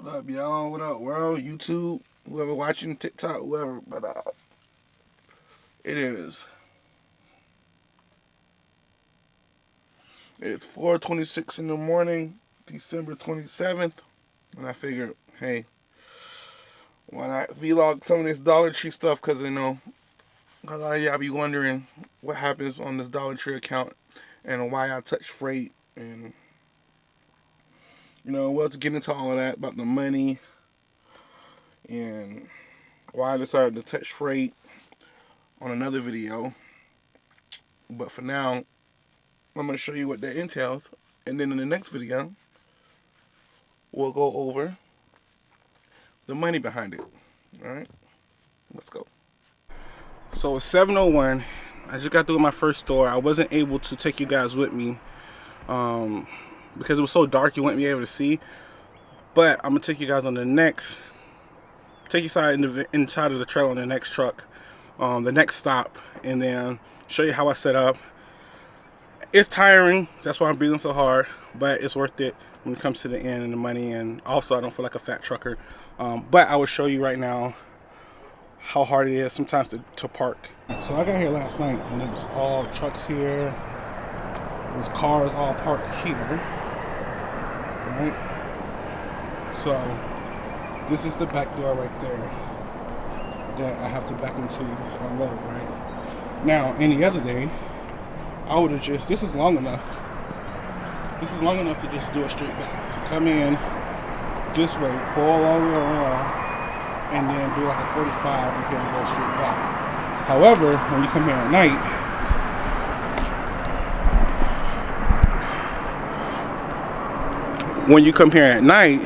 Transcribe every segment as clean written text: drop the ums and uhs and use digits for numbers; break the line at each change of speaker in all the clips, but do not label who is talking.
What up, y'all? What up, world? YouTube, whoever watching, TikTok, whoever. But it is. It's 4:26 in the morning, December 27th, and I figured, hey, why not vlog some of this Dollar Tree stuff? Cause a lot of y'all be wondering what happens on this Dollar Tree account and why I touch freight and well, to get into all of that about the money and why I decided to touch freight on another video. But for now, I'm going to show you what that entails. And then in the next video, we'll go over the money behind it. Alright, let's go. So it's 7:01. I just got through my first store. I wasn't able to take you guys with me because it was so dark you wouldn't be able to see. But I'm going to take you guys on the next, take you inside of the trailer on the next truck, the next stop, and then show you how I set up. It's tiring, that's why I'm breathing so hard, but it's worth it when it comes to the end and the money, and also I don't feel like a fat trucker. But I will show you right now how hard it is sometimes to park. So I got here last night and it was all trucks here. It was cars all parked here, right? So this is the back door right there that I have to back into to unload, right? Now, any other day, I would have just, this is long enough. This is long enough to just do it straight back. To come in this way, pull all the way around, and then do like a 45 and here to go straight back. However, when you come here at night,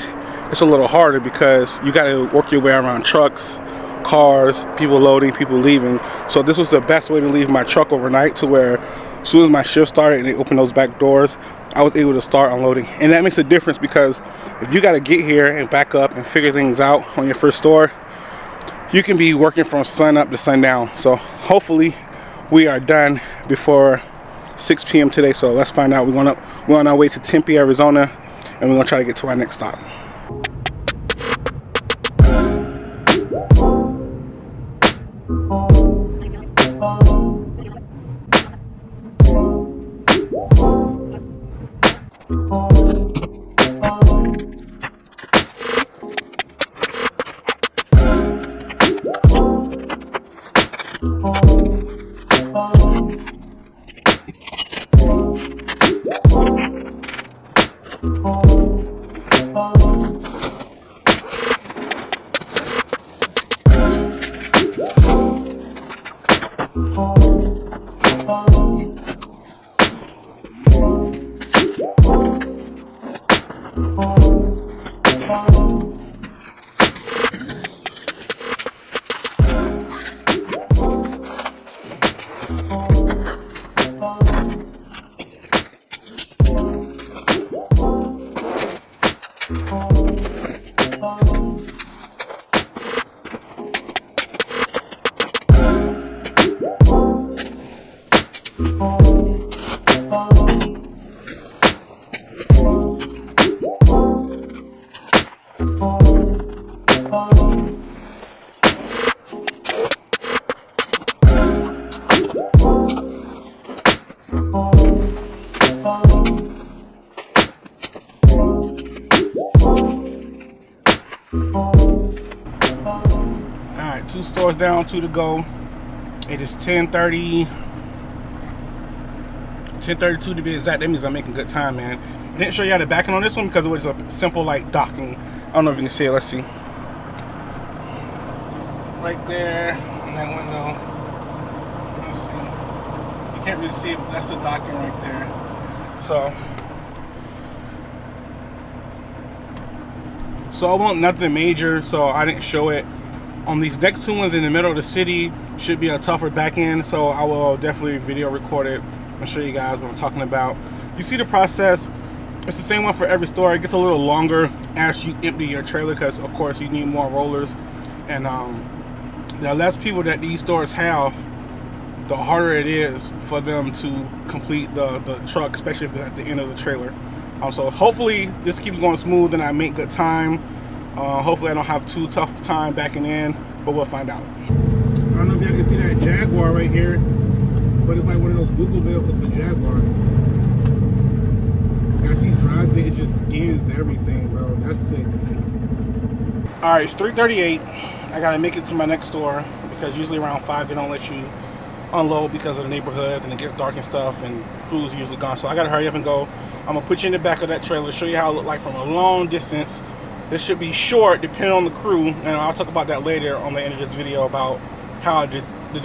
it's a little harder because you got to work your way around trucks, cars, people loading, people leaving. So this was the best way to leave my truck overnight, to where as soon as my shift started and they opened those back doors, I was able to start unloading. And that makes a difference because if you got to get here and back up and figure things out on your first store, you can be working from sun up to sundown. So hopefully we are done before 6 p.m. today. So let's find out. We're on our way to Tempe, Arizona, and we're gonna try to get to our next stop. Alright, 2 stores down, 2 to go. It is 10:32 to be exact. That means I'm making good time, man. I didn't show you how to back in on this one because it was a simple like docking. I don't know if you can see it. Let's see. Right there in that window. Let's see. You can't really see it, but that's the docking right there. So I want nothing major, so I didn't show it. On these next 2 ones in the middle of the city should be a tougher back end, so I will definitely video record it and show you guys what I'm talking about. You see the process. It's the same one for every store. It gets a little longer as you empty your trailer because of course you need more rollers, and the less people that these stores have, the harder it is for them to complete the truck, especially if it's at the end of the trailer. So hopefully this keeps going smooth and I make good time. Hopefully I don't have too tough time backing in, but we'll find out. I don't know if y'all can see that Jaguar right here, but it's like one of those Google vehicles for Jaguar. I see drives it, it just scans everything, bro. That's sick. Alright, it's 3:38. I gotta make it to my next store because usually around 5 they don't let you unload because of the neighborhoods and it gets dark and stuff and crew's usually gone. So I gotta hurry up and go. I'm gonna put you in the back of that trailer, show you how it looked like from a long distance. This should be short depending on the crew, and I'll talk about that later on the end of this video about how the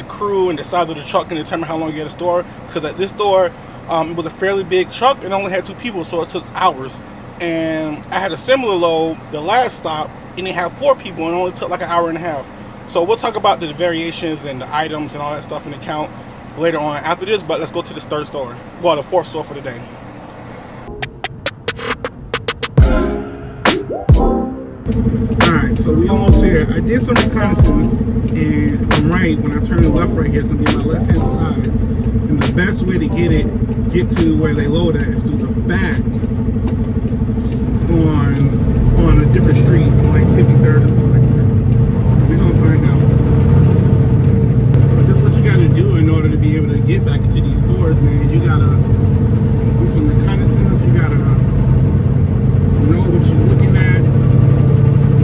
crew and the size of the truck can determine how long you get a store. Because at this store, it was a fairly big truck and only had 2 people, so it took hours. And I had a similar load the last stop and it had 4 people and it only took like an hour and a half. So we'll talk about the variations and the items and all that stuff in the count later on after this, but let's go to this third store. Well, the 4th store for the day. Alright, so we almost here. I did some reconnaissance, and if I'm right, when I turn left right here, it's going to be on my left hand side. And the best way to get to where they load at is through the back on a different street, like 53rd or something like that. We're going to find out. But this is what you got to do in order to be able to get back into these stores, man. You got to do some reconnaissance. You got to know what you're looking at.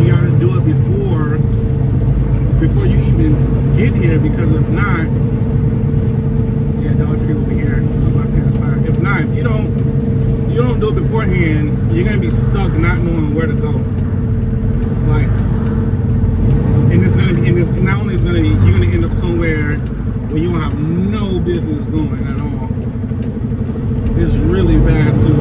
You gotta do it before you even get here, because if not, yeah, Dollar Tree over here on the left hand side. If not, if you don't do it beforehand, you're gonna be stuck not knowing where to go. Like, and it's gonna be, and it's not only is gonna be, you're gonna end up somewhere where you don't have no business going at all. It's really bad too.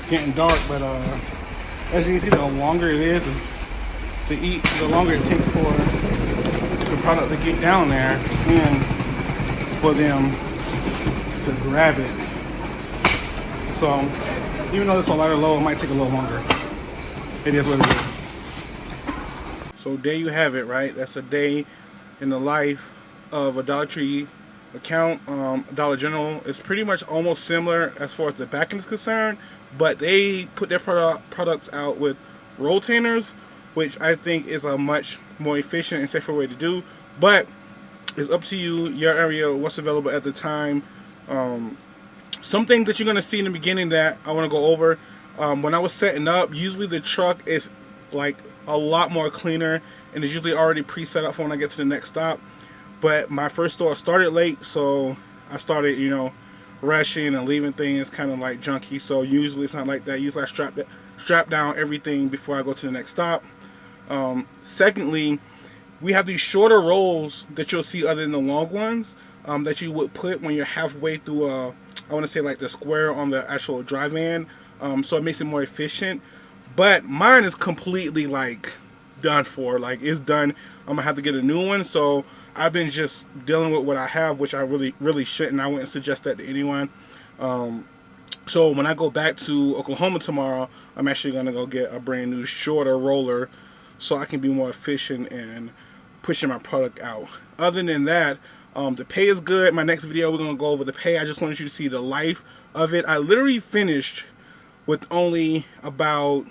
Getting dark, but as you can see, the longer it is to eat, the longer it takes for the product to get down there and for them to grab it. So even though it's a lighter load, it might take a little longer. It is what it is. So there you have it, right? That's a day in the life of a Dollar Tree account. Dollar General is pretty much almost similar as far as the back end is concerned, but they put their products out with rotainers, which I think is a much more efficient and safer way to do. But it's up to you, your area, what's available at the time. Some things that you're going to see in the beginning that I want to go over. When I was setting up, usually the truck is like a lot more cleaner and is usually already pre-set up for when I get to the next stop. But my first store started late, so I started, rushing and leaving things kind of like junky. So usually it's not like that. Usually I strap down everything before I go to the next stop. Secondly, we have these shorter rolls that you'll see other than the long ones that you would put when you're halfway through I want to say like the square on the actual drive-in. So it makes it more efficient. But mine is completely like done for. Like, it's done. I'm gonna have to get a new one. So I've been just dealing with what I have, which I really shouldn't. I wouldn't suggest that to anyone. So when I go back to Oklahoma tomorrow, I'm actually gonna go get a brand new shorter roller so I can be more efficient and pushing my product out. Other than that, the pay is good. My next video, we're gonna go over the pay. I just wanted you to see the life of it. I literally finished with only about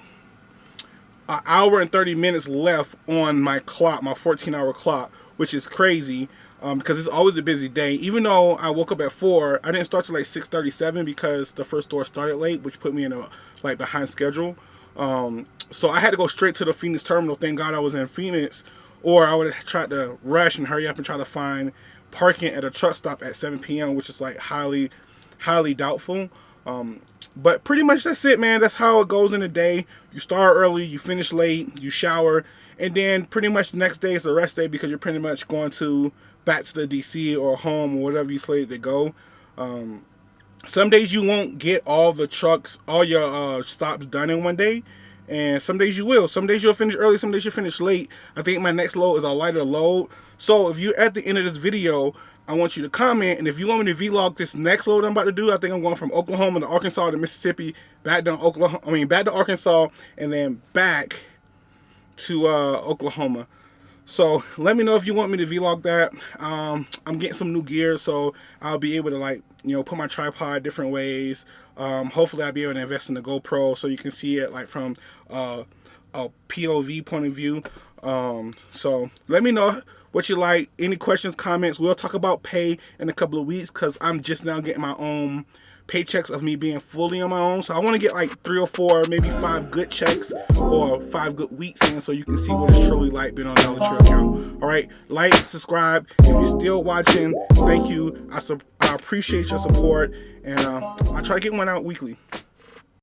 an hour and 30 minutes left on my clock, my 14-hour clock, which is crazy. Because it's always a busy day. Even though I woke up at 4, I didn't start till like 6:37 because the first store started late, which put me in a like behind schedule. So I had to go straight to the Phoenix terminal. Thank God I was in Phoenix, or I would have tried to rush and hurry up and try to find parking at a truck stop at 7 p.m., which is like highly doubtful. But pretty much that's it, man. That's how it goes in a day. You start early, you finish late, you shower, and then pretty much the next day is a rest day because you're pretty much going to back to the DC or home or whatever you slated to go. Some days you won't get all the trucks, all your stops done in one day, and some days you will. Some days you'll finish early, some days you'll finish late. I think my next load is a lighter load. So if you're at the end of this video, I want you to comment, and if you want me to vlog this next load I'm about to do, I think I'm going from Oklahoma to Arkansas to Mississippi, back to back to Arkansas, and then back to Oklahoma. So let me know if you want me to vlog that. I'm getting some new gear, so I'll be able to, like, you know, put my tripod different ways. Hopefully I'll be able to invest in the GoPro so you can see it like from a POV point of view. So let me know what you like. Any questions, comments. We'll talk about pay in a couple of weeks because I'm just now getting my own paychecks of me being fully on my own. So I want to get like 3 or 4, maybe 5 good checks or 5 good weeks in so you can see what it's truly like being on a Dollar Tree account. All right, like, subscribe. If you're still watching, thank you. I appreciate your support, and I try to get one out weekly.